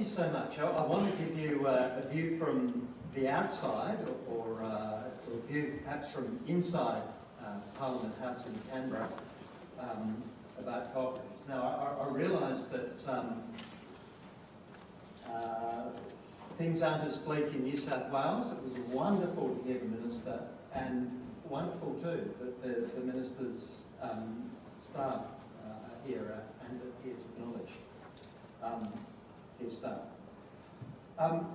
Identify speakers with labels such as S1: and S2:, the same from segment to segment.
S1: you so much. I want to give you a view from the outside, or a view perhaps from inside Parliament House in Canberra about cooperatives. Now, I realise that things aren't as bleak in New South Wales. It was wonderful to hear the Minister, and wonderful too that the Minister's staff here and here to acknowledge his staff.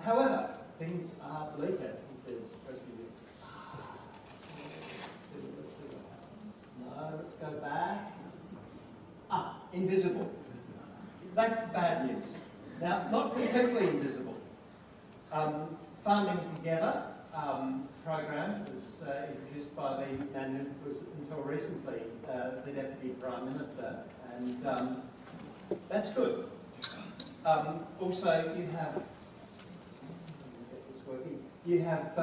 S1: However, things are bleaker, he says, pressing this. Let's see what happens. No, let's go back. Invisible. That's the bad news. Now, not completely invisible. Farming Together program was introduced by and was until recently the Deputy Prime Minister, and that's good. Also, you have, get this working. You have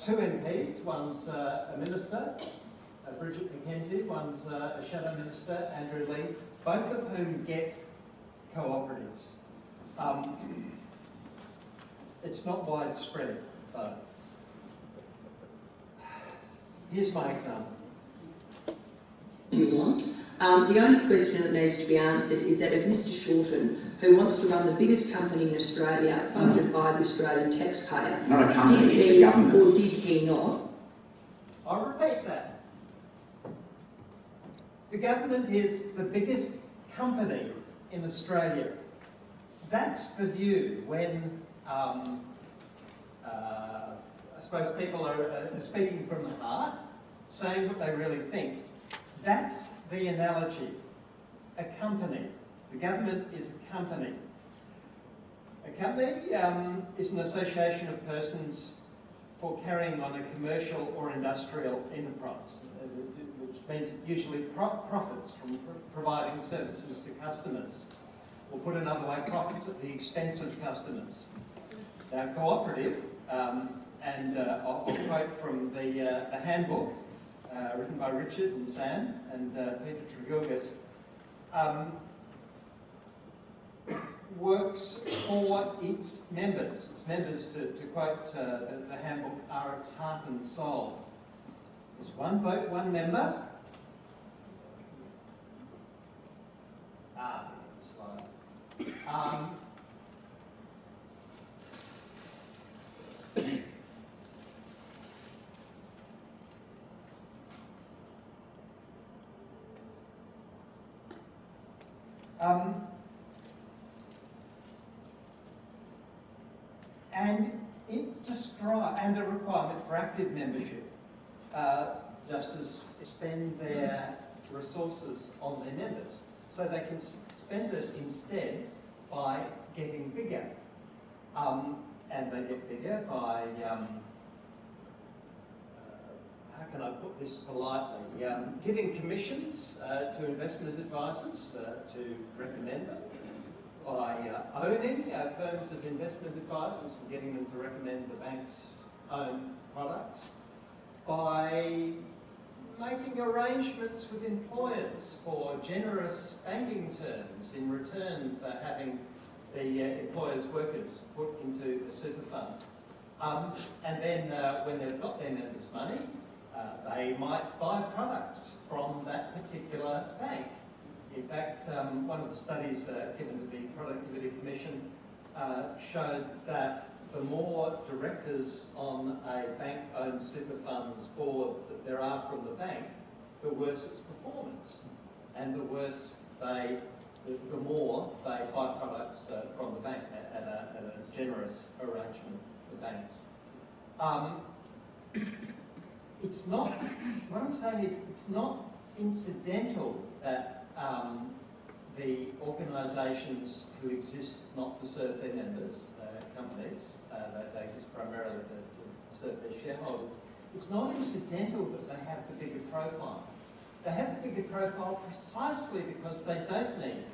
S1: two MPs. One's a minister, Bridget McKenzie. One's a shadow minister, Andrew Lee. Both of whom get cooperatives. It's not widespread, though. Here's my example.
S2: You want. The only question that needs to be answered is that if Mr Shorten, who wants to run the biggest company in Australia, funded by the Australian taxpayer,
S3: it's not a company, it's a government.
S2: Or did he not?
S1: I'll repeat that. The government is the biggest company in Australia. That's the view when I suppose people are speaking from the heart, saying what they really think. That's the analogy. A company. The government is a company. A company is an association of persons for carrying on a commercial or industrial enterprise, which means it usually profits from providing services to customers. Or put another way, profits at the expense of customers. Now, cooperative, and I'll quote from the handbook written by Richard and Sam and Peter Tragilgas, works for its members. Its members, to quote the handbook, are its heart and soul. There's one vote, one member. Slides. And it describes, and a requirement for active membership, just as spend their resources on their members, so they can spend it instead by getting bigger. And they get bigger by, how can I put this politely, giving commissions to investment advisors to recommend them, by owning firms of investment advisors and getting them to recommend the bank's own products, by making arrangements with employers for generous banking terms in return for having the employer's workers put into a super fund. And then when they've got their members' money, they might buy products from that particular bank. In fact, one of the studies given to the Productivity Commission showed that the more directors on a bank-owned super fund's board that there are from the bank, the worse its performance, and the worse the more they buy products from the bank at a generous arrangement for banks. It's not, what I'm saying is, it's not incidental that the organisations who exist not to serve their members, companies, they exist primarily to serve their shareholders. It's not incidental that they have the bigger profile. They have the bigger profile precisely because they don't need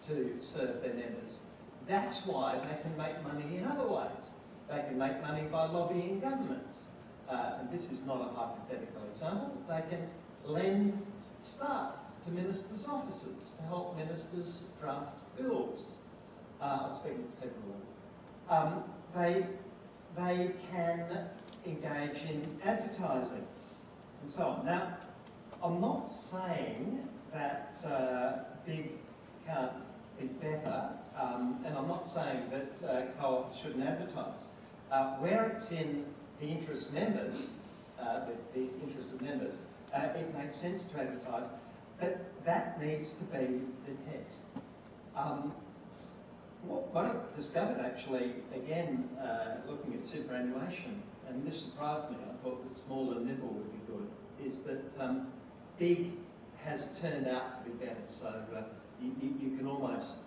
S1: to serve their members. That's why they can make money in other ways. They can make money by lobbying governments. And this is not a hypothetical example. They can lend staff to ministers' offices to help ministers draft bills. speaking at the federal level, they can engage in advertising and so on. Now, I'm not saying that big can't be better, and I'm not saying that co-ops shouldn't advertise. Where it's in the interest of members, it makes sense to advertise, but that needs to be the test. What I've discovered actually, again, looking at superannuation, and this surprised me, I thought the small and nimble would be good, is that big has turned out to be better. So you can almost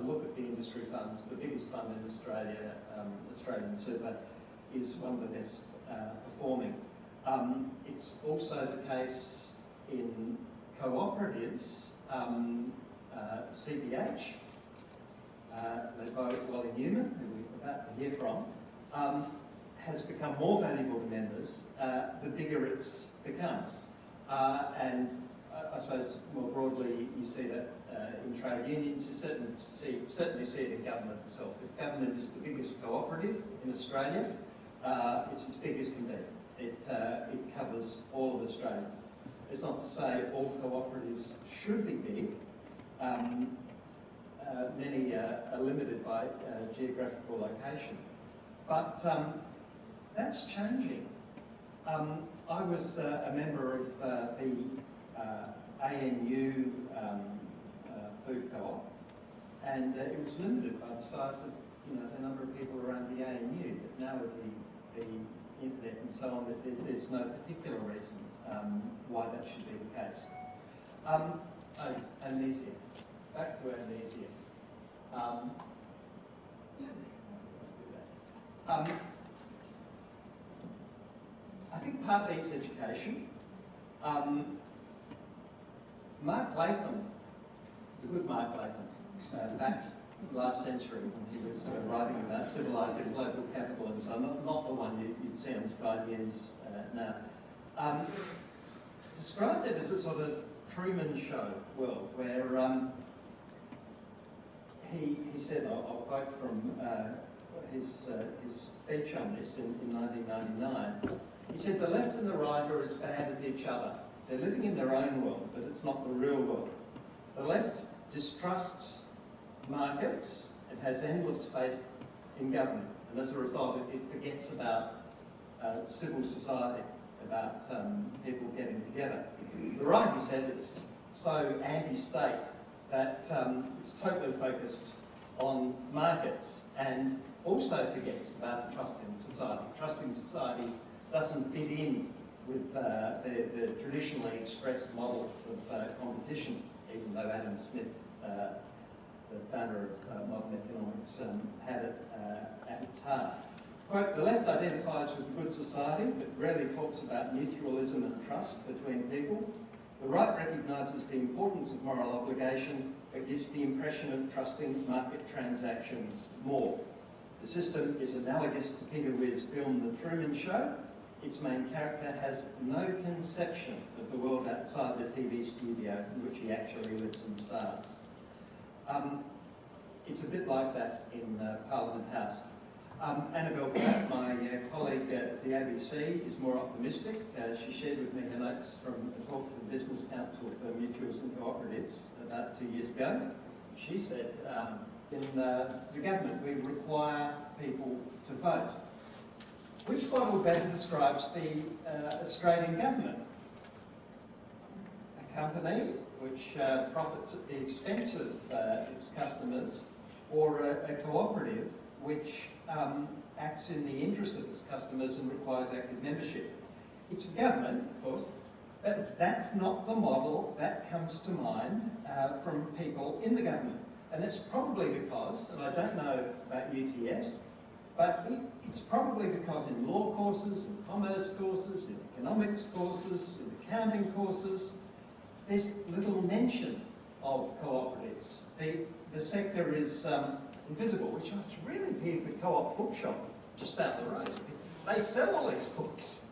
S1: look at the industry funds. The biggest fund in Australia, Australian Super, is one of the best performing. It's also the case in cooperatives, CBH, led by Wally Newman, who we're about to hear from, has become more valuable to members the bigger it's become. And I suppose more broadly you see that in trade unions, you certainly see it in government itself. If government is the biggest cooperative in Australia, it's as big as can be. It covers all of Australia. It's not to say all cooperatives should be big. Many are limited by geographical location. But that's changing. I was a member of the ANU food co-op, and it was limited by the size of the number of people around the ANU. But now with the internet and so on, there's no particular reason why that should be the case. Amnesia. Back to amnesia. I think partly it's education. Mark Latham, the good Mark Latham, back last century when he was writing about civilising global capitalism, not the one you'd see on Sky News now, described it as a sort of Truman Show world where he said, I'll quote from his speech on this in 1999, he said, the left and the right are as bad as each other. They're living in their own world, but it's not the real world. The left distrusts markets, it has endless faith in government, and as a result it forgets about civil society, about people getting together. The right, he said, is so anti-state that it's totally focused on markets and also forgets about trust in society. Trust in society doesn't fit in with the traditionally expressed model of competition, even though Adam Smith, the founder of modern economics, had it at its heart. Quote, the left identifies with a good society, but rarely talks about mutualism and trust between people. The right recognises the importance of moral obligation, but gives the impression of trusting market transactions more. The system is analogous to Peter Weir's film The Truman Show. Its main character has no conception of the world outside the TV studio in which he actually lives and stars. It's a bit like that in Parliament House. Annabelle Pratt, my colleague at the ABC, is more optimistic. She shared with me her notes from a talk to the Business Council for Mutuals and Cooperatives about 2 years ago. She said, in the government we require people to vote. Which model better describes the Australian government? A company which profits at the expense of its customers, or a cooperative which acts in the interest of its customers and requires active membership? It's the government, of course, but that's not the model that comes to mind from people in the government. And it's probably because, and I don't know about UTS, but it's probably because in law courses, in commerce courses, in economics courses, in accounting courses, there's little mention of cooperatives. The sector is invisible, which must really be the co-op bookshop just down the road. They sell all these books.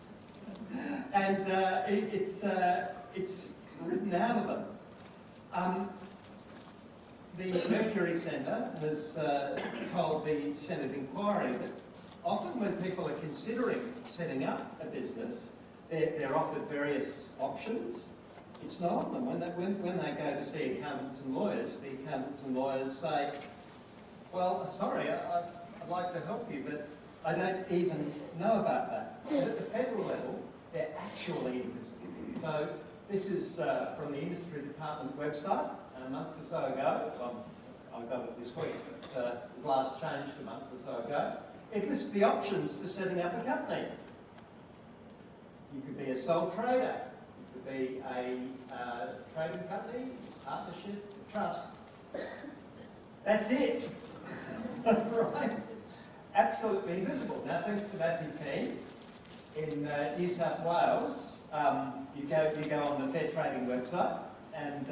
S1: And it's written out of them. the Mercury Centre has told the Senate inquiry that often when people are considering setting up a business, they're offered various options. It's not on them. When they go to see accountants and lawyers, the accountants and lawyers say, well, sorry, I'd like to help you, but I don't even know about that. But at the federal level, they're actually invisible. So this is from the Industry Department website a month or so ago. Well, I got it this week, but it was last changed a month or so ago. It lists the options for setting up a company. You could be a sole trader. You could be a trading company, partnership, a trust. That's it. Right? Absolutely invisible. Now, thanks to Matthew Keane, in New South Wales, you go on the Fair Trading website and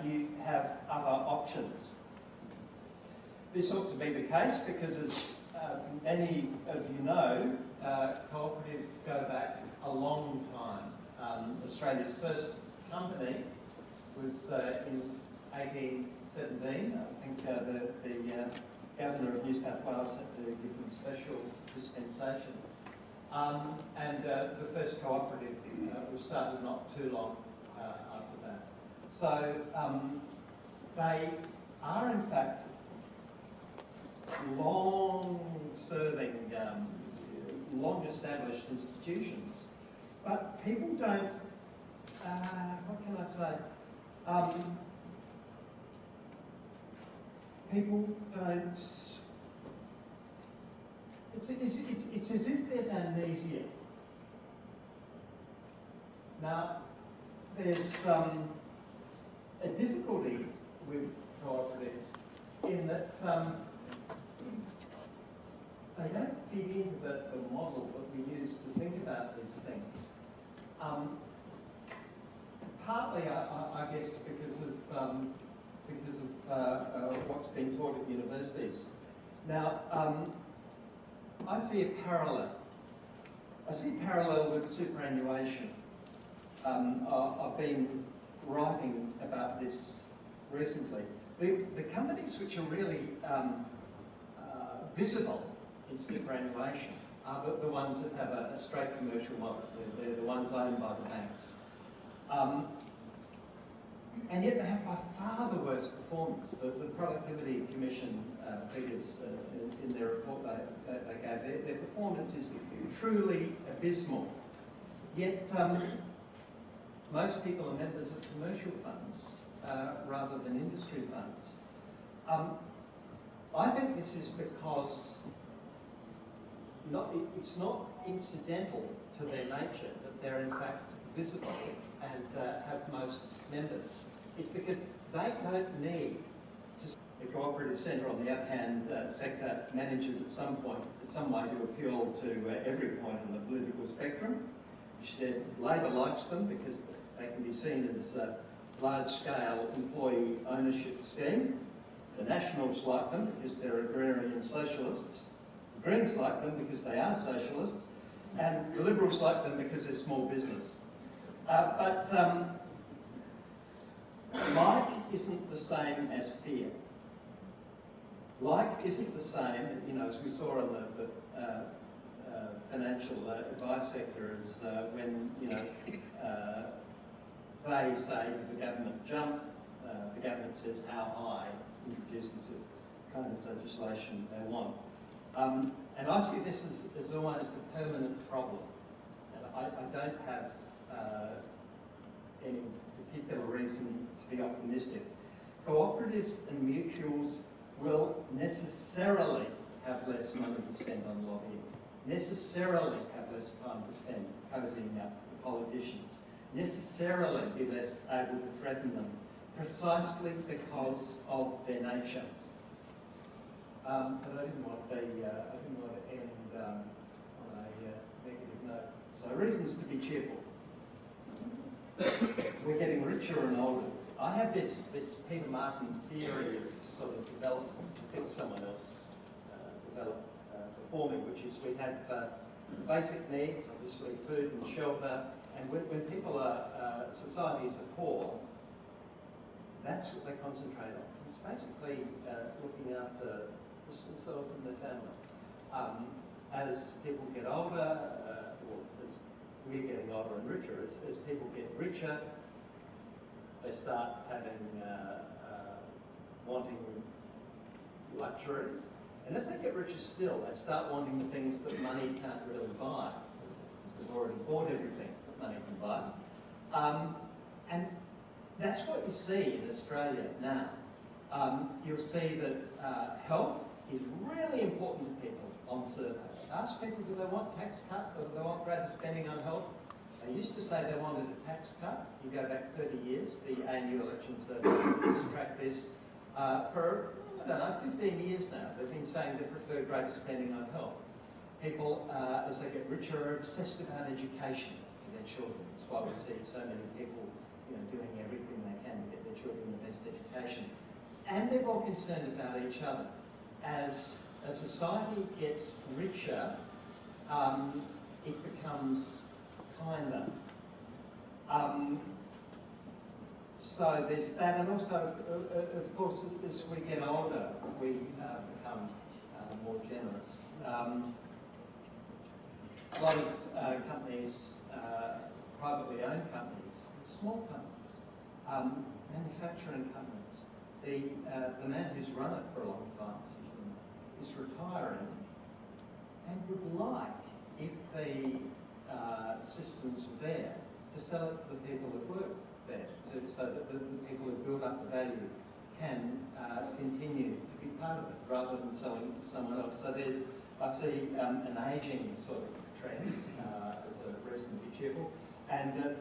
S1: you have other options. This ought to be the case because, as many of you know, cooperatives go back a long time. Australia's first company was in 1817. I think the Governor of New South Wales had to give them special dispensation. And the first cooperative was started not too long after that. So they are in fact long-serving, long-established institutions, but people don't, what can I say, people don't, it's as if there's amnesia. Now, there's a difficulty with cooperatives in that they don't fit into the model that we use to think about these things. Partly, I guess, because of what's been taught at universities. Now, I see a parallel. I see a parallel with superannuation. I've been writing about this recently. The companies which are really visible in superannuation are the ones that have a straight commercial model. They're the ones owned by the banks. And yet they have by far the worst performance. The Productivity Commission figures in their report they gave, their performance is truly abysmal. Yet most people are members of commercial funds rather than industry funds. I think this is because it's not incidental to their nature that they're in fact visible and have most members. It's because they don't need to. The cooperative centre, on the other hand, sector manages at some point, in some way, to appeal to every point on the political spectrum. She said Labor likes them because they can be seen as a large-scale employee ownership scheme. The Nationals like them because they're agrarian socialists. The Greens like them because they are socialists. And the Liberals like them because they're small business. But like isn't the same as fear. Like isn't the same, as we saw in the financial advice sector, as when, they say to the government jump, the government says how high, introduces the kind of legislation they want. And I see this as almost a permanent problem. And I don't have any particular reason to be optimistic. Cooperatives and mutuals will necessarily have less money to spend on lobbying, necessarily have less time to spend cozying up the politicians, necessarily be less able to threaten them, precisely because of their nature. But I didn't want to end on a negative note. So reasons to be cheerful. We're getting richer and older. I have this PeterMartin theory of sort of development. I think someone else developed before me, which is we have basic needs, obviously food and shelter, and when people are, societies are poor, that's what they concentrate on. It's basically looking after themselves and their family. As people get older, or as we're getting older and richer, as people get richer, they start having wanting luxuries, and as they get richer still, they start wanting the things that money can't really buy, because they've already bought everything that money can buy. And that's what you see in Australia now. You'll see that health is really important to people on survey. Ask people, do they want tax cut or do they want greater spending on health? They used to say they wanted a tax cut. You go back 30 years, the ANU election survey tracked this. For, I don't know, 15 years now, they've been saying they prefer greater spending on health. People, as they get richer, are obsessed about education for their children. That's why we see so many people doing everything they can to get their children the best education. And they're more concerned about each other. As a society gets richer, it becomes kinder. So there's that, and also, of course, as we get older, we become more generous. A lot of companies, privately owned companies, small companies, manufacturing companies, the man who's run it for a long time is retiring and would like, if the systems were there, to sell it to the people that work there, so that the people who build up the value can continue to be part of it, rather than selling it to someone else. So I see an ageing sort of trend as a reason to be cheerful. And the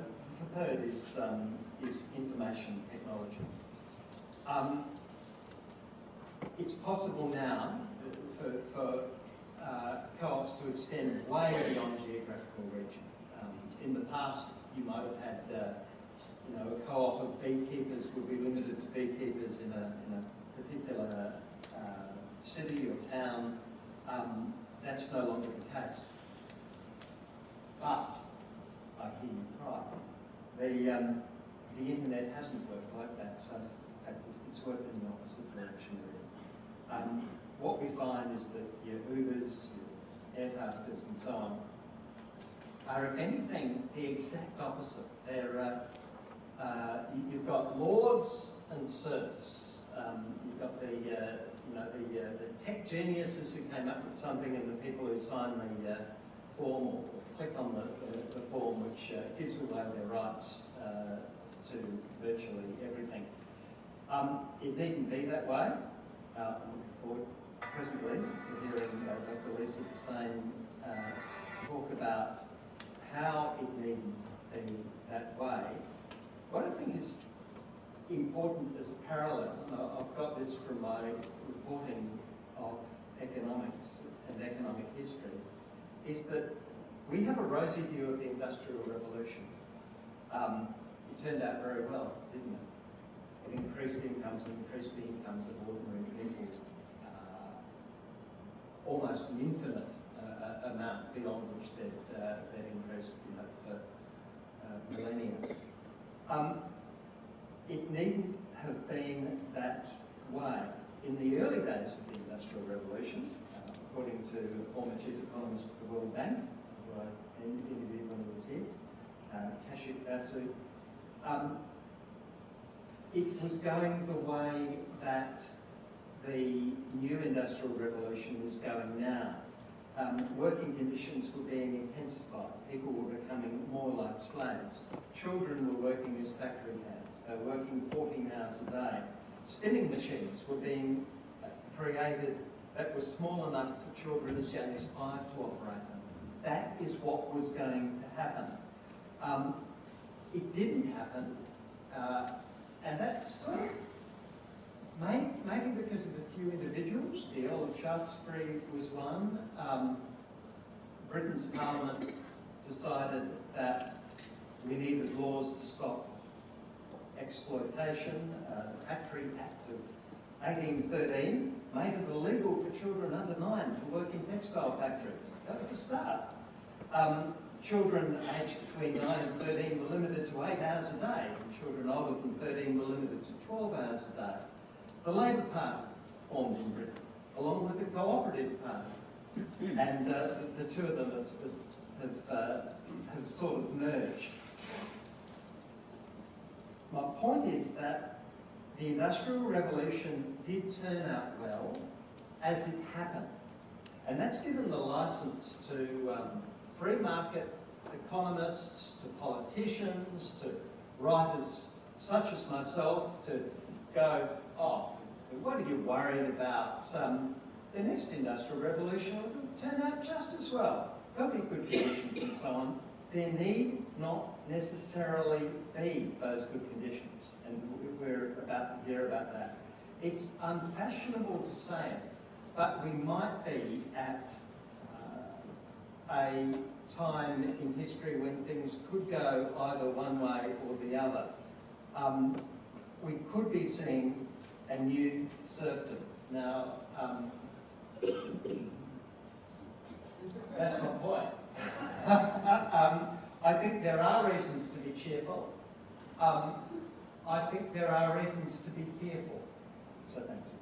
S1: third is information technology. It's possible now for co-ops to extend way beyond geographical region. In the past, you might have had a co-op of beekeepers would be limited to beekeepers in a particular city or town. That's no longer the case. But I hear you cry. The internet hasn't worked like that, so in fact it's worked in the opposite direction. What we find is that your Ubers, your Airtaskers and so on are, if anything, the exact opposite. You've got lords and serfs. You've got the tech geniuses who came up with something, and the people who sign the form or click on the form, which gives away their rights to virtually everything. It needn't be that way. I'm looking forward presently to hearing Dr. Lisa Tsane talk about how it needn't be that way. What I think is important as a parallel, and I've got this from my reporting of economics and economic history, is that we have a rosy view of the Industrial Revolution. It turned out very well, didn't it? It increased incomes and increased the incomes of ordinary people almost an infinite amount beyond which they'd increased for millennia. It needn't have been that way. In the early days of the Industrial Revolution, according to the former chief economist of the World Bank, who I interviewed when he was here, Kashif Basu, it was going the way that the new Industrial Revolution is going now. Working conditions were being intensified. People were becoming more like slaves. Children were working as factory hands. They were working 14 hours a day. Spinning machines were being created that were small enough for children as young as 5 to operate them. That is what was going to happen. It didn't happen, and that's maybe because of a few individuals. The Earl of Shaftesbury was one. Britain's Parliament decided that we needed laws to stop exploitation. The Factory Act of 1813 made it illegal for children under 9 to work in textile factories. That was the start. Children aged between 9 and 13 were limited to 8 hours a day, and children older than 13 were limited to 12 hours a day. The Labor Party formed in Britain, along with the Cooperative Party, and the two of them have sort of merged. My point is that the Industrial Revolution did turn out well as it happened, and that's given the licence to free market economists, to politicians, to writers such as myself to go, oh, what are you worried about? The next industrial revolution will turn out just as well. There'll be good conditions and so on. There need not necessarily be those good conditions, and we're about to hear about that. It's unfashionable to say it, but we might be at a time in history when things could go either one way or the other. We could be seeing a new serfdom. Now, that's my point. I think there are reasons to be cheerful. I think there are reasons to be fearful. So thanks.